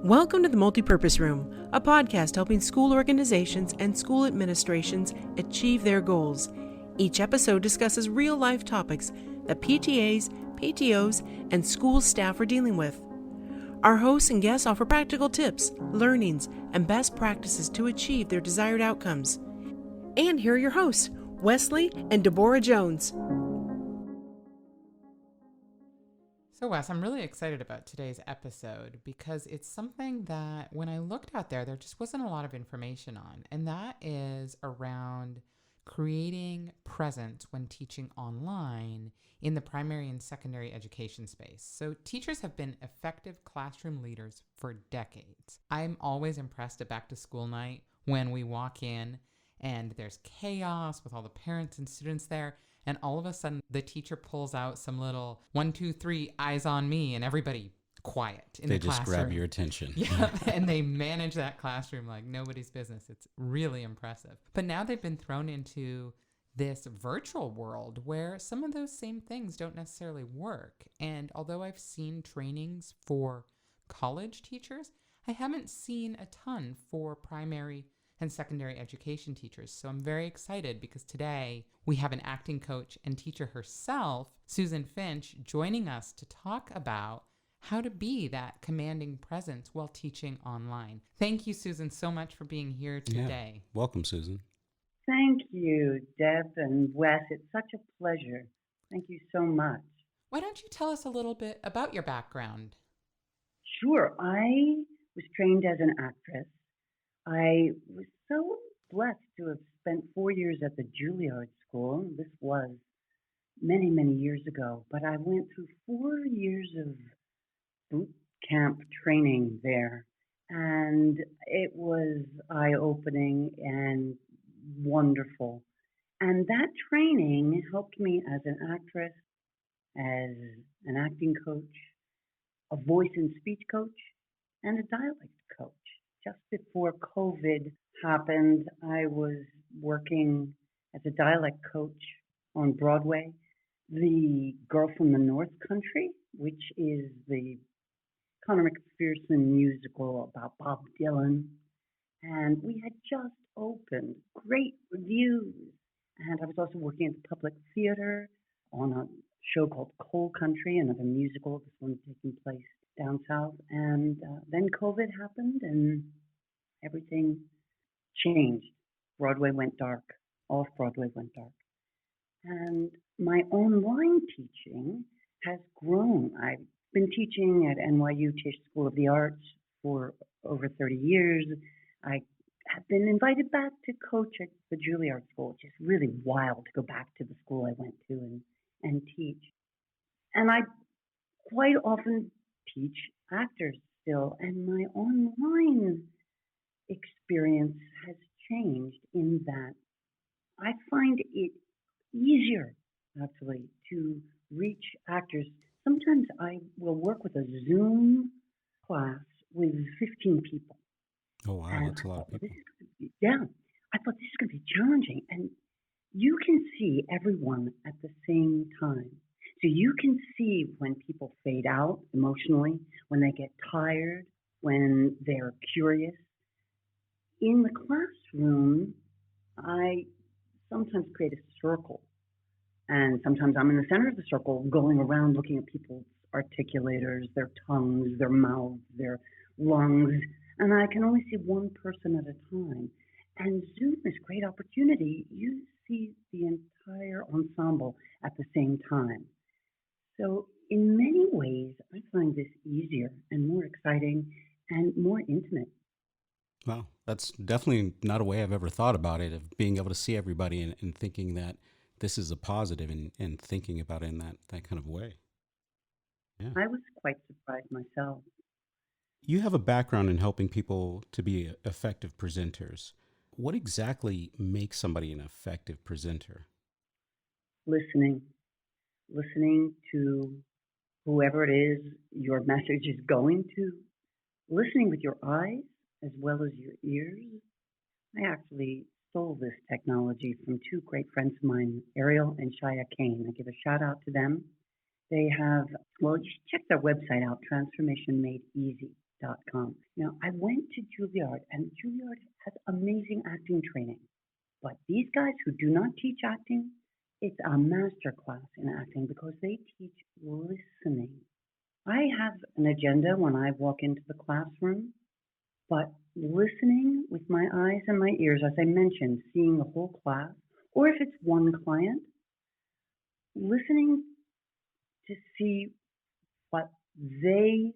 Welcome to the Multipurpose Room, a podcast helping school organizations and school administrations achieve their goals. Each episode discusses real-life topics that PTAs, PTOs, and school staff are dealing with. Our hosts and guests offer practical tips, learnings, and best practices to achieve their desired outcomes. And here are your hosts, Wesley and Deborah Jones. So Wes, I'm really excited about today's episode because it's something that when I looked out there just wasn't a lot of information on, and that is around creating presence when teaching online in the primary and secondary education space. So teachers have been effective classroom leaders for decades. I'm always impressed at back to school night when we walk in and there's chaos with all the parents and students there. And all of a sudden, the teacher pulls out some little 1, 2, 3, eyes on me, and everybody quiet in the classroom. They just grab your attention. Yeah, and they manage that classroom like nobody's business. It's really impressive. But now they've been thrown into this virtual world where some of those same things don't necessarily work. And although I've seen trainings for college teachers, I haven't seen a ton for primary and secondary education teachers. So I'm very excited because today we have an acting coach and teacher herself, Susan Finch, joining us to talk about how to be that commanding presence while teaching online. Thank you, Susan, so much for being here today. Yeah. Welcome, Susan. Thank you, Deb and Wes. It's such a pleasure. Thank you so much. Why don't you tell us a little bit about your background? Sure. I was trained as an actress. I was so blessed to have spent 4 years at the Juilliard School. This was many, many years ago, but I went through 4 years of boot camp training there, and it was eye-opening and wonderful. And that training helped me as an actress, as an acting coach, a voice and speech coach, and a dialect coach. Just before COVID happened, I was working as a dialect coach on Broadway, The Girl from the North Country, which is the Conor McPherson musical about Bob Dylan. And we had just opened, great reviews. And I was also working at the Public Theater on a show called Coal Country, another musical, this one taking place down south. And then COVID happened and everything changed. Broadway went dark. Off-Broadway went dark. And my online teaching has grown. I've been teaching at NYU Tisch School of the Arts for over 30 years. I have been invited back to coach at the Juilliard School, which is really wild to go back to the school I went to and teach. And I quite often teach actors still, and my online experience has changed in that I find it easier actually to reach actors. Sometimes I will work with a Zoom class with 15 people. Oh wow, and that's a lot of people. I thought this is going to be challenging, and you can see everyone at the same time. So you can see when people fade out emotionally, when they get tired, when they're curious. In the classroom, I sometimes create a circle, and sometimes I'm in the center of the circle going around looking at people's articulators, their tongues, their mouths, their lungs, and I can only see one person at a time. And Zoom is a great opportunity. You see the entire ensemble at the same time. So in many ways, I find this easier and more exciting and more intimate. Wow, that's definitely not a way I've ever thought about it, of being able to see everybody and thinking that this is a positive and thinking about it in that kind of way. Yeah. I was quite surprised myself. You have a background in helping people to be effective presenters. What exactly makes somebody an effective presenter? Listening to whoever it is your message is going to, listening with your eyes as well as your ears. I actually stole this technology from two great friends of mine, Ariel and Shia Kane. I give a shout out to them. They have, well, you should check their website out, transformationmadeeasy. Finch.com. Now, I went to Juilliard, and Juilliard has amazing acting training. But these guys who do not teach acting, it's a master class in acting because they teach listening. I have an agenda when I walk into the classroom, but listening with my eyes and my ears, as I mentioned, seeing the whole class, or if it's one client, listening to see what they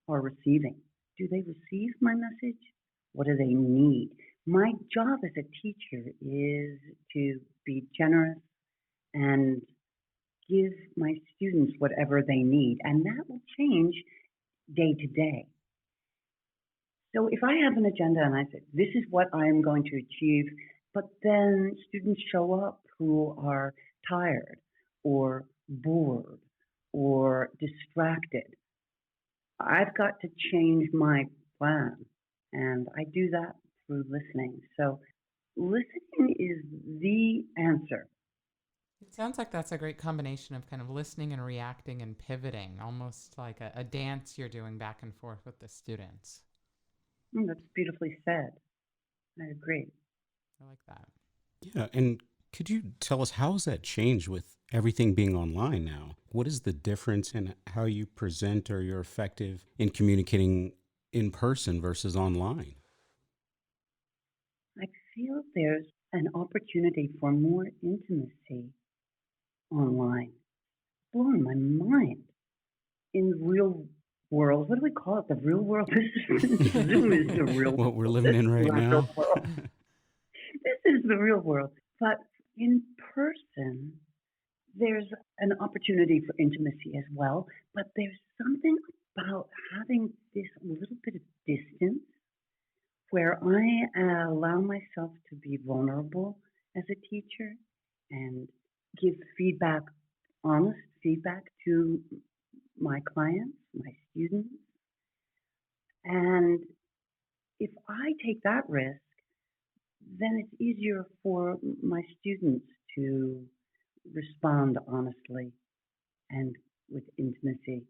are receiving. Do they receive my message? What do they need? My job as a teacher is to be generous and give my students whatever they need, and that will change day to day. So if I have an agenda and I say, this is what I am going to achieve, but then students show up who are tired or bored or distracted, I've got to change my plan. And I do that through listening. So listening is the answer. It sounds like that's a great combination of kind of listening and reacting and pivoting, almost like a dance you're doing back and forth with the students. That's beautifully said. I agree. I like that. Yeah. And could you tell us how has that changed with everything being online now? What is the difference in how you present or you're effective in communicating in person versus online? I feel there's an opportunity for more intimacy online. It's blowing my mind. In the real world, what do we call it? The real world? Zoom is the real world. What we're living in right now. This is the real world. But in person, there's an opportunity for intimacy as well. But there's something about having this little bit of distance where I allow myself to be vulnerable as a teacher and give feedback, honest feedback to my clients, my students. And if I take that risk, then it's easier for my students to respond honestly and with intimacy.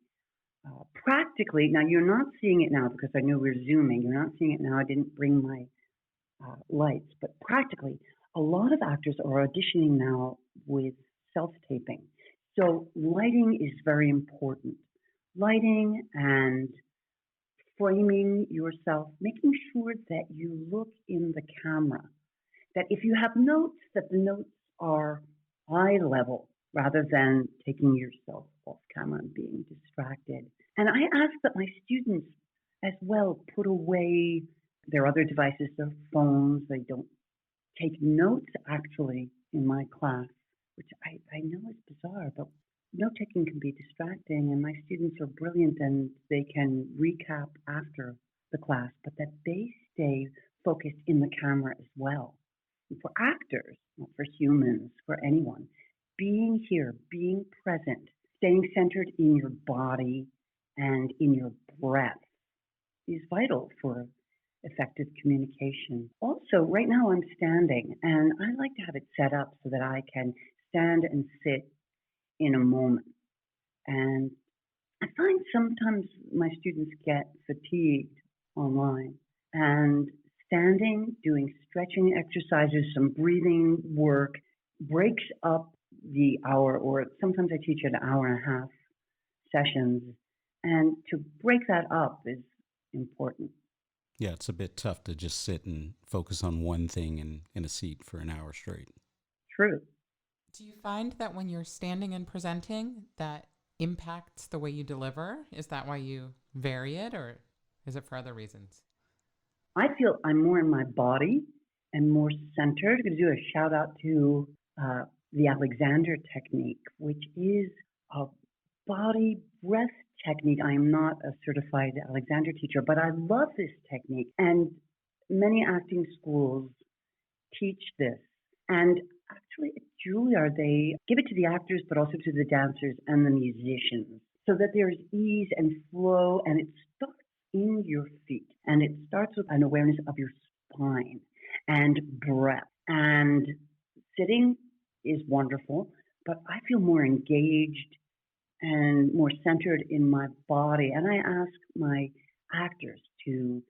Practically, now you're not seeing it now because I know we're Zooming. You're not seeing it now. I didn't bring my lights. But practically, a lot of actors are auditioning now with self-taping. So lighting is very important. Lighting and framing yourself, making sure that you look in the camera. That if you have notes, that the notes are eye level rather than taking yourself off camera and being distracted. And I ask that my students as well put away their other devices, their phones. They don't take notes actually in my class, which I know is bizarre, but note taking can be distracting, and my students are brilliant and they can recap after the class, but that they stay focused in the camera as well. And for actors, not for humans, for anyone, being here, being present, staying centered in your body and in your breath is vital for effective communication. Also, right now I'm standing, and I like to have it set up so that I can stand and sit in a moment. And I find sometimes my students get fatigued online, and standing, doing stretching exercises, some breathing work breaks up the hour, or sometimes I teach an hour and a half sessions, and to break that up is important. Yeah, it's a bit tough to just sit and focus on one thing in a seat for an hour straight. True. Do you find that when you're standing and presenting, that impacts the way you deliver? Is that why you vary it, or is it for other reasons? I feel I'm more in my body and more centered. I'm going to do a shout out to the Alexander technique, which is a body breath technique. I am not a certified Alexander teacher, but I love this technique. And many acting schools teach this. And actually at Juilliard, they give it to the actors, but also to the dancers and the musicians, so that there's ease and flow, and it starts in your feet. And it starts with an awareness of your spine and breath. And sitting is wonderful, but I feel more engaged and more centered in my body. And I ask my actors to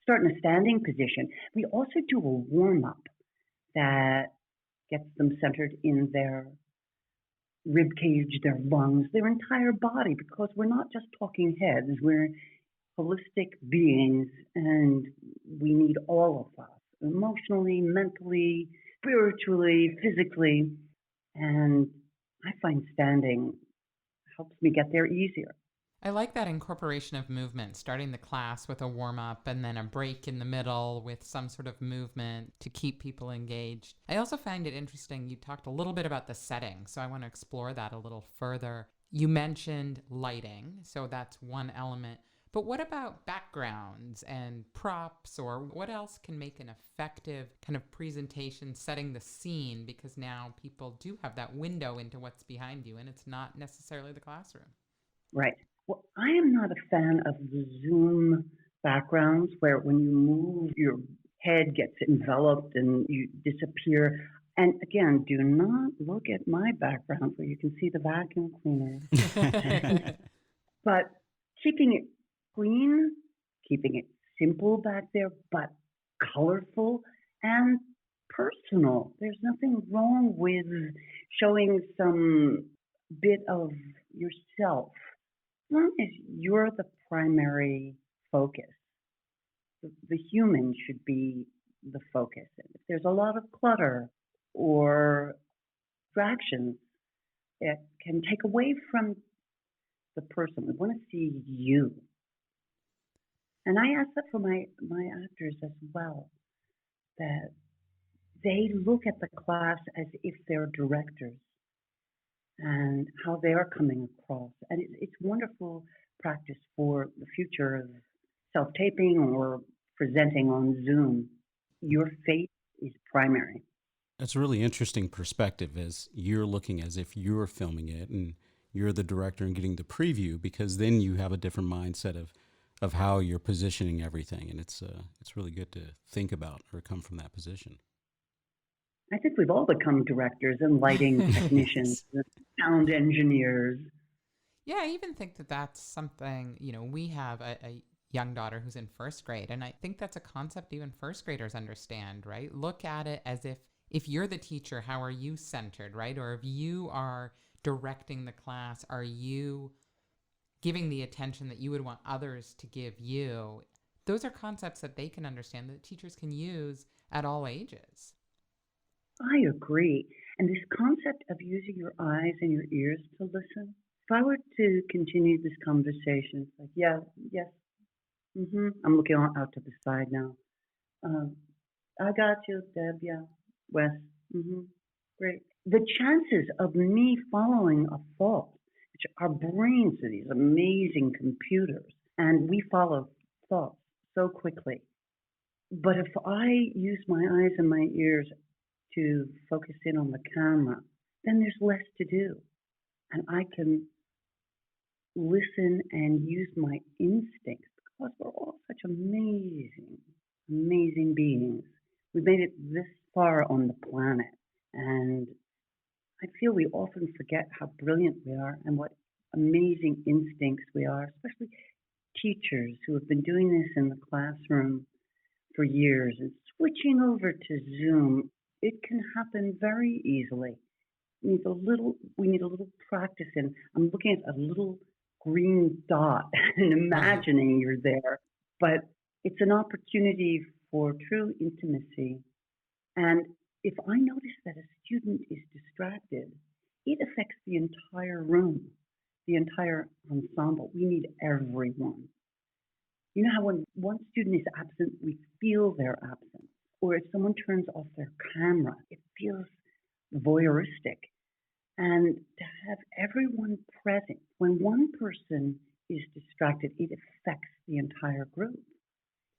start in a standing position. We also do a warm up that gets them centered in their rib cage, their lungs, their entire body, because we're not just talking heads, we're holistic beings, and we need all of us emotionally, mentally, spiritually, physically. And I find standing helps me get there easier. I like that incorporation of movement, starting the class with a warm up and then a break in the middle with some sort of movement to keep people engaged. I also find it interesting. You talked a little bit about the setting, so I want to explore that a little further. You mentioned lighting, so that's one element. But what about backgrounds and props, or what else can make an effective kind of presentation setting the scene? Because now people do have that window into what's behind you, and it's not necessarily the classroom. Right. Well, I am not a fan of the Zoom backgrounds where when you move, your head gets enveloped and you disappear. And again, do not look at my background where you can see the vacuum cleaner. But keeping it clean, keeping it simple back there, but colorful and personal. There's nothing wrong with showing some bit of yourself. As long as you're the primary focus, the human should be the focus. If there's a lot of clutter or distractions, it can take away from the person. We want to see you. And I ask that for my actors as well, that they look at the class as if they're directors and how they are coming across. And it's wonderful practice for the future of self-taping or presenting on Zoom. Your face is primary. That's a really interesting perspective, as you're looking as if you're filming it and you're the director and getting the preview, because then you have a different mindset of how you're positioning everything. And it's really good to think about or come from that position. I think we've all become directors and lighting technicians, and sound engineers. Yeah, I even think that that's something, we have a young daughter who's in first grade, and I think that's a concept even first graders understand, right? Look at it as if you're the teacher, how are you centered, right? Or if you are directing the class, are you giving the attention that you would want others to give you? Those are concepts that they can understand, that teachers can use at all ages. I agree. And this concept of using your eyes and your ears to listen, if I were to continue this conversation, it's like, yeah, yes, I'm looking out to the side now. I got you, Deb, yeah, Wes, great. The chances of me following a thought, which our brains are these amazing computers, and we follow thoughts so quickly. But if I use my eyes and my ears to focus in on the camera, then there's less to do. And I can listen and use my instincts, because we're all such amazing, amazing beings. We've made it this far on the planet. And I feel we often forget how brilliant we are and what amazing instincts we are, especially teachers who have been doing this in the classroom for years and switching over to Zoom. It can happen very easily. We need a little practice in. I'm looking at a little green dot and imagining you're there. But it's an opportunity for true intimacy. And if I notice that a student is distracted, it affects the entire room, the entire ensemble. We need everyone. You know how when one student is absent, we feel their absence. Or if someone turns off their camera, it feels voyeuristic. And to have everyone present, when one person is distracted, it affects the entire group.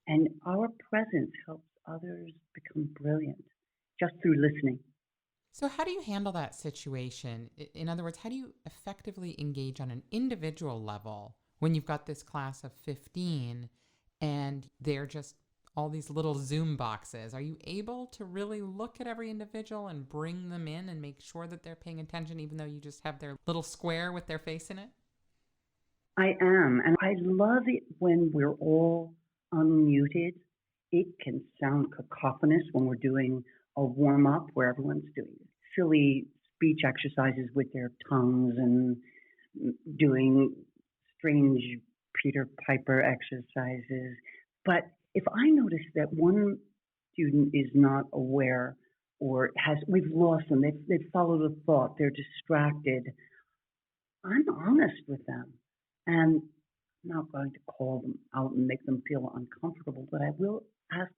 And our presence helps others become brilliant just through listening. So how do you handle that situation? In other words, how do you effectively engage on an individual level when you've got this class of 15 and they're just all these little Zoom boxes? Are you able to really look at every individual and bring them in and make sure that they're paying attention, even though you just have their little square with their face in it? I am. And I love it when we're all unmuted. It can sound cacophonous when we're doing a warm up where everyone's doing silly speech exercises with their tongues and doing strange Peter Piper exercises. But if I notice that one student is not aware or we've lost them, they've followed a thought, they're distracted, I'm honest with them. And I'm not going to call them out and make them feel uncomfortable, but I will ask,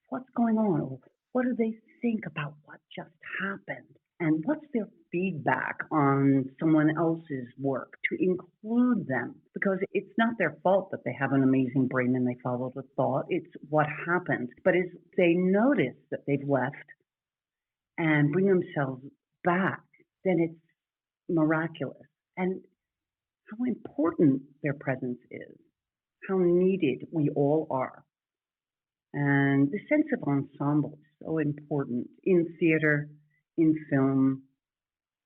what's going on? Or what do they think about what just happened? And what's their feedback on someone else's work, to include them? Because it's not their fault that they have an amazing brain and they followed a thought. It's what happened. But if they notice that they've left and bring themselves back, then it's miraculous. And how important their presence is, how needed we all are. And the sense of ensemble is so important in theater, in film,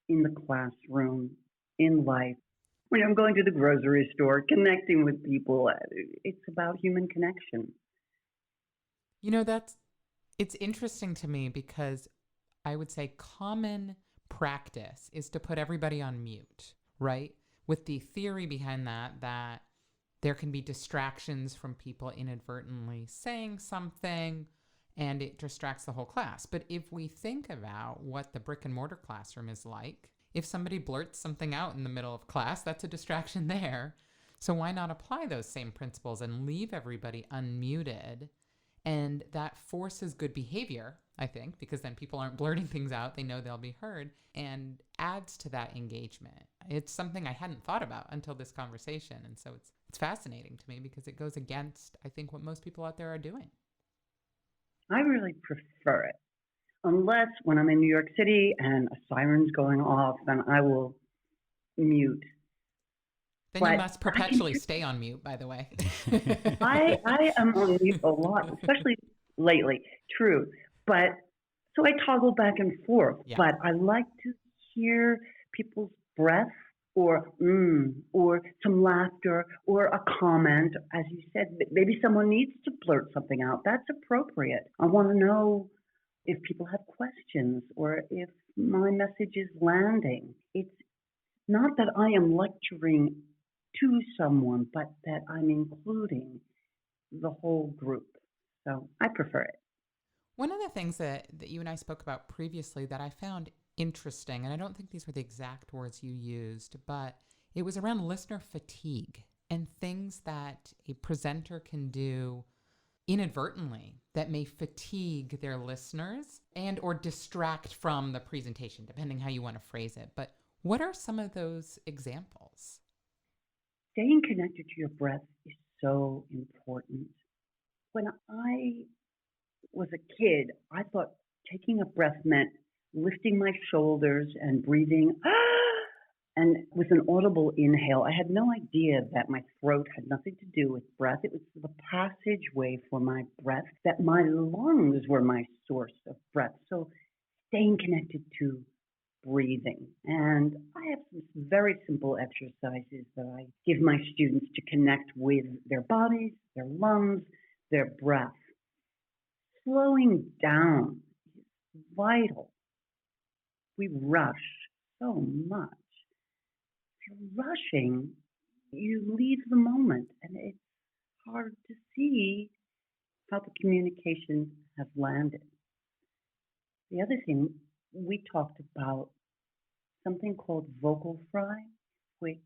in the classroom, in life. When I'm going to the grocery store, connecting with people, it's about human connection. You know, it's interesting to me because I would say common practice is to put everybody on mute, right? With the theory behind that there can be distractions from people inadvertently saying something and it distracts the whole class. But if we think about what the brick and mortar classroom is like, if somebody blurts something out in the middle of class, that's a distraction there. So why not apply those same principles and leave everybody unmuted? And that forces good behavior, I think, because then people aren't blurting things out. They know they'll be heard, and adds to that engagement. It's something I hadn't thought about until this conversation. And so it's fascinating to me because it goes against, I think, what most people out there are doing. I really prefer it. Unless when I'm in New York City and a siren's going off, then I will mute. Then But you must perpetually stay on mute, by the way. I am on mute a lot, especially lately. True. But so I toggle back and forth. Yeah. But I like to hear people's breath or some laughter or a comment. As you said, maybe someone needs to blurt something out. That's appropriate. I want to know if people have questions or if my message is landing. It's not that I am lecturing to someone, but that I'm including the whole group. So I prefer it. One of the things that you and I spoke about previously that I found interesting, and I don't think these were the exact words you used, but it was around listener fatigue and things that a presenter can do inadvertently that may fatigue their listeners and or distract from the presentation, depending how you want to phrase it. But what are some of those examples? Staying connected to your breath is so important. When I was a kid, I thought taking a breath meant lifting my shoulders and breathing, and with an audible inhale. I had no idea that my throat had nothing to do with breath. It was the passageway for my breath, that my lungs were my source of breath. So staying connected to breathing. And I have some very simple exercises that I give my students to connect with their bodies, their lungs, their breath. Slowing down is vital. We rush so much. If you're rushing, you leave the moment, and it's hard to see how the communication has landed. The other thing, we talked about something called vocal fry, which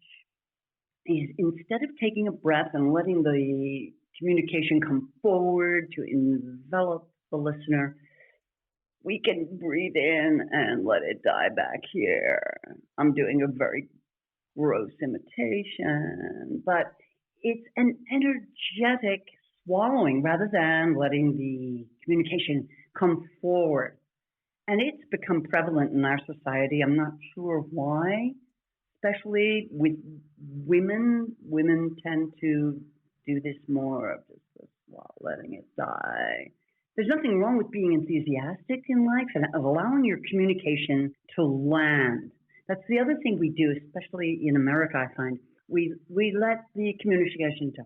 is instead of taking a breath and letting the communication come forward to envelop the listener, we can breathe in and let it die back here. I'm doing a very gross imitation, but it's an energetic swallowing rather than letting the communication come forward. And it's become prevalent in our society. I'm not sure why, especially with women. Women tend to do this more of just letting it die. There's nothing wrong with being enthusiastic in life and of allowing your communication to land. That's the other thing we do, especially in America, I find. we let the communication die.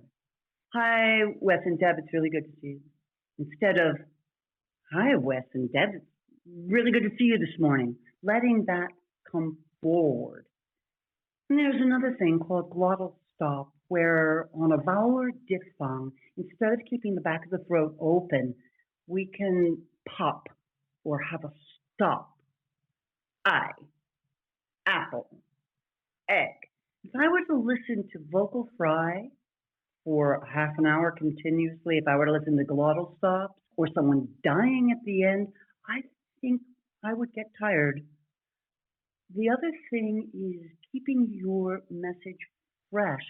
Hi, Wes and Deb, it's really good to see you. Instead of, hi, Wes and Deb, it's really good to see you this morning. Letting that come forward. And there's another thing called glottal stop, where on a vowel or diphthong, instead of keeping the back of the throat open, we can pop or have a stop. I, apple, egg. If I were to listen to vocal fry for half an hour continuously, if I were to listen to glottal stops or someone dying at the end, I think I would get tired. The other thing is keeping your message fresh.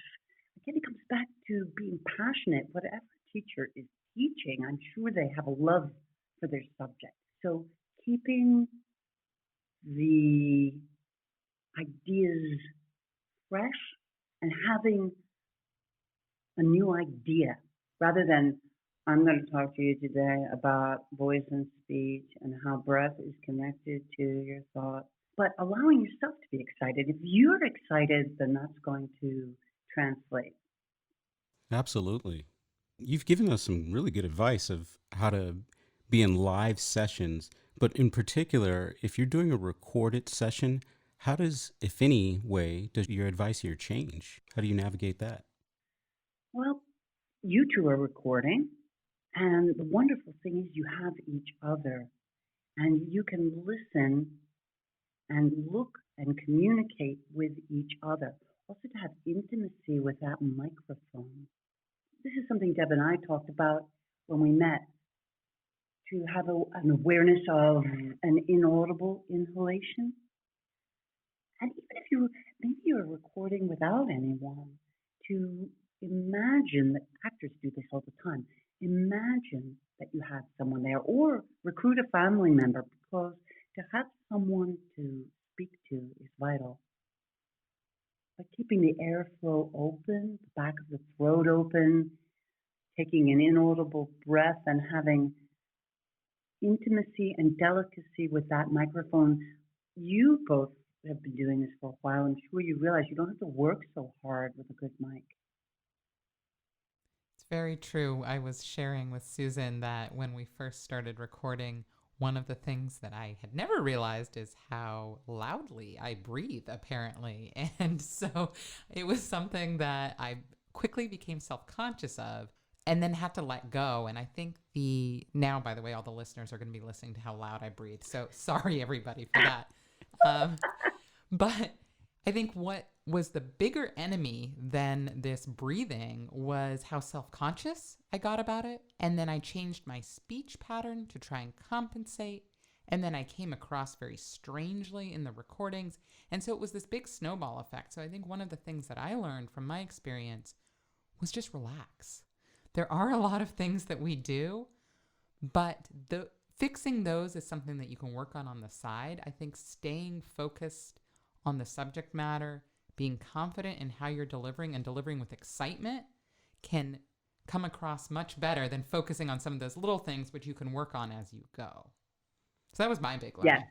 Again, it comes back to being passionate. Whatever teacher is teaching, I'm sure they have a love for their subject. So keeping the ideas fresh and having a new idea rather than, I'm going to talk to you today about voice and speech and how breath is connected to your thought, but allowing yourself to be excited. If you're excited, then that's going to translate. Absolutely. You've given us some really good advice of how to be in live sessions, but in particular, if you're doing a recorded session, how does, if any way, does your advice here change? How do you navigate that? Well, you two are recording, and the wonderful thing is you have each other, and you can listen and look and communicate with each other. Also to have intimacy with that microphone. This is something Deb and I talked about when we met, to have an awareness of an inaudible inhalation. And even if maybe you're recording without anyone, to imagine that actors do this all the time. Imagine that you have someone there, or recruit a family member, because to have someone to speak to is vital. But keeping the airflow open, the back of the throat open, taking an inaudible breath and having intimacy and delicacy with that microphone. You both have been doing this for a while. I'm sure you realize you don't have to work so hard with a good mic. It's very true. I was sharing with Susan that when we first started recording, one of the things that I had never realized is how loudly I breathe, apparently. And so it was something that I quickly became self-conscious of and then had to let go. And I think now, by the way, all the listeners are going to be listening to how loud I breathe. So sorry, everybody, for that. But I think what was the bigger enemy than this breathing was how self-conscious I got about it. And then I changed my speech pattern to try and compensate. And then I came across very strangely in the recordings. And so it was this big snowball effect. So I think one of the things that I learned from my experience was just relax. There are a lot of things that we do, but fixing those is something that you can work on the side. I think staying focused on the subject matter, being confident in how you're delivering and delivering with excitement can come across much better than focusing on some of those little things which you can work on as you go. So that was my big learning. Yes.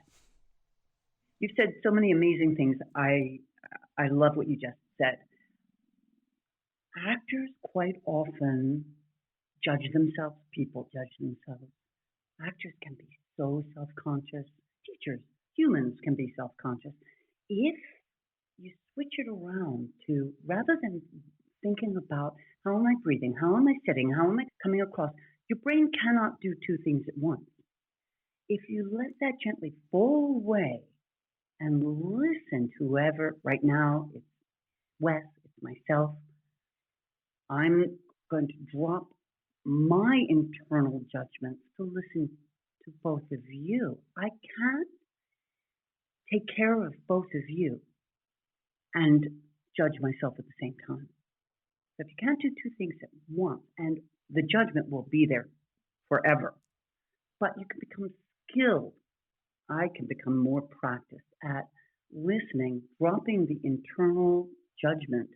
You've said so many amazing things. I love what you just said. Actors quite often judge themselves. People judge themselves. Actors can be so self-conscious. Teachers, humans can be self-conscious. If you switch it around to, rather than thinking about how am I breathing, how am I sitting, how am I coming across, your brain cannot do two things at once. If you let that gently fall away and listen to whoever, right now it's Wes, it's myself, I'm going to drop my internal judgments to listen to both of you. I can't take care of both of you and judge myself at the same time. So if you can't do two things at once, and the judgment will be there forever, but you can become skilled. I can become more practiced at listening, dropping the internal judgment,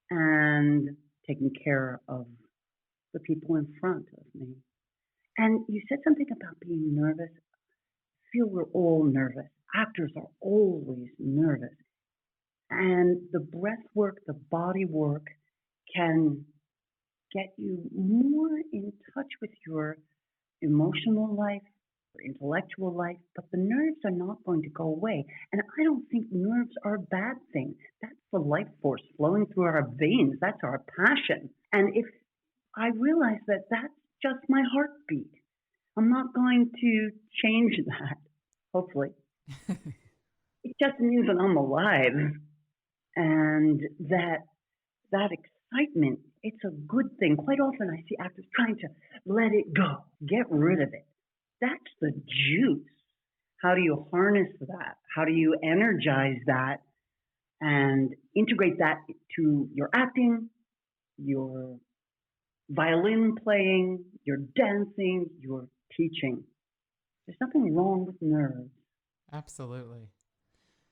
and taking care of the people in front of me. And you said something about being nervous. I feel we're all nervous. Actors are always nervous. And the breath work, the body work can get you more in touch with your emotional life, your intellectual life, but the nerves are not going to go away. And I don't think nerves are a bad thing. That's the life force flowing through our veins. That's our passion. And if I realize that that's just my heartbeat, I'm not going to change that, hopefully. It just means that I'm alive. And that excitement, it's a good thing. Quite often I see actors trying to let it go, get rid of it. That's the juice. How do you harness that? How do you energize that and integrate that to your acting, your violin playing, your dancing, your teaching? There's nothing wrong with nerves. Absolutely.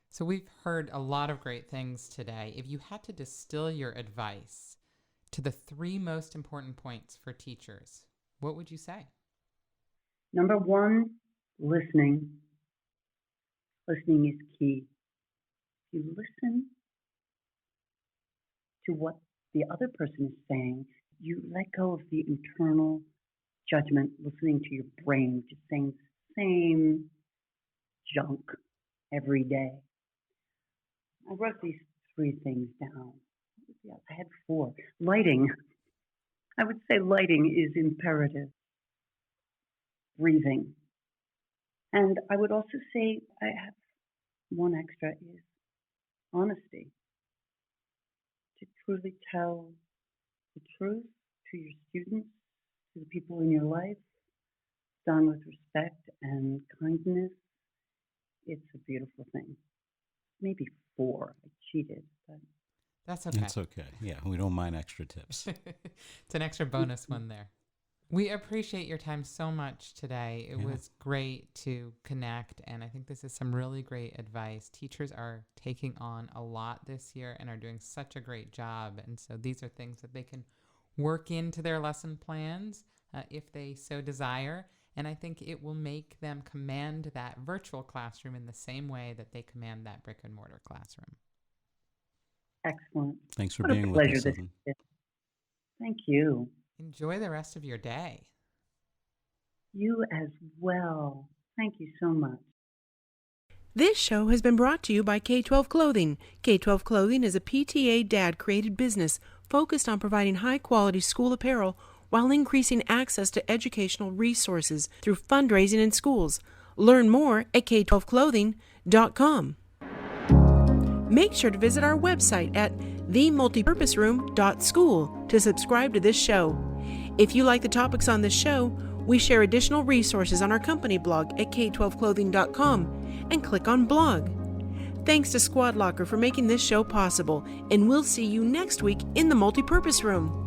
So we've heard a lot of great things today. If you had to distill your advice to the 3 most important points for teachers, what would you say? Number 1, listening. Listening is key. If you listen to what the other person is saying, you let go of the internal judgment, listening to your brain, just saying the same junk every day. I wrote these 3 things down. I had 4. Lighting. I would say lighting is imperative. Breathing. And I would also say, I have 1 extra, is honesty. To truly tell the truth to your students, to the people in your life, done with respect and kindness. It's a beautiful thing. Maybe 4. I cheated, but That's okay. That's okay. Yeah, we don't mind extra tips. It's an extra bonus one there. We appreciate your time so much today. It was great to connect, and I think this is some really great advice. Teachers are taking on a lot this year and are doing such a great job, and so these are things that they can work into their lesson plans if they so desire, and I think it will make them command that virtual classroom in the same way that they command that brick and mortar classroom. excellent. Thanks for What a being with pleasure us, this Evan. is. Thank you. Enjoy the rest of your day. You as well. Thank you so much. This show has been brought to you by K-12 Clothing. K-12 Clothing is a PTA-Dad created business focused on providing high-quality school apparel while increasing access to educational resources through fundraising in schools. Learn more at k12clothing.com. Make sure to visit our website at themultipurposeroom.school to subscribe to this show. If you like the topics on this show, we share additional resources on our company blog at k12clothing.com and click on blog. Thanks to Squad Locker for making this show possible, and we'll see you next week in the Multipurpose Room.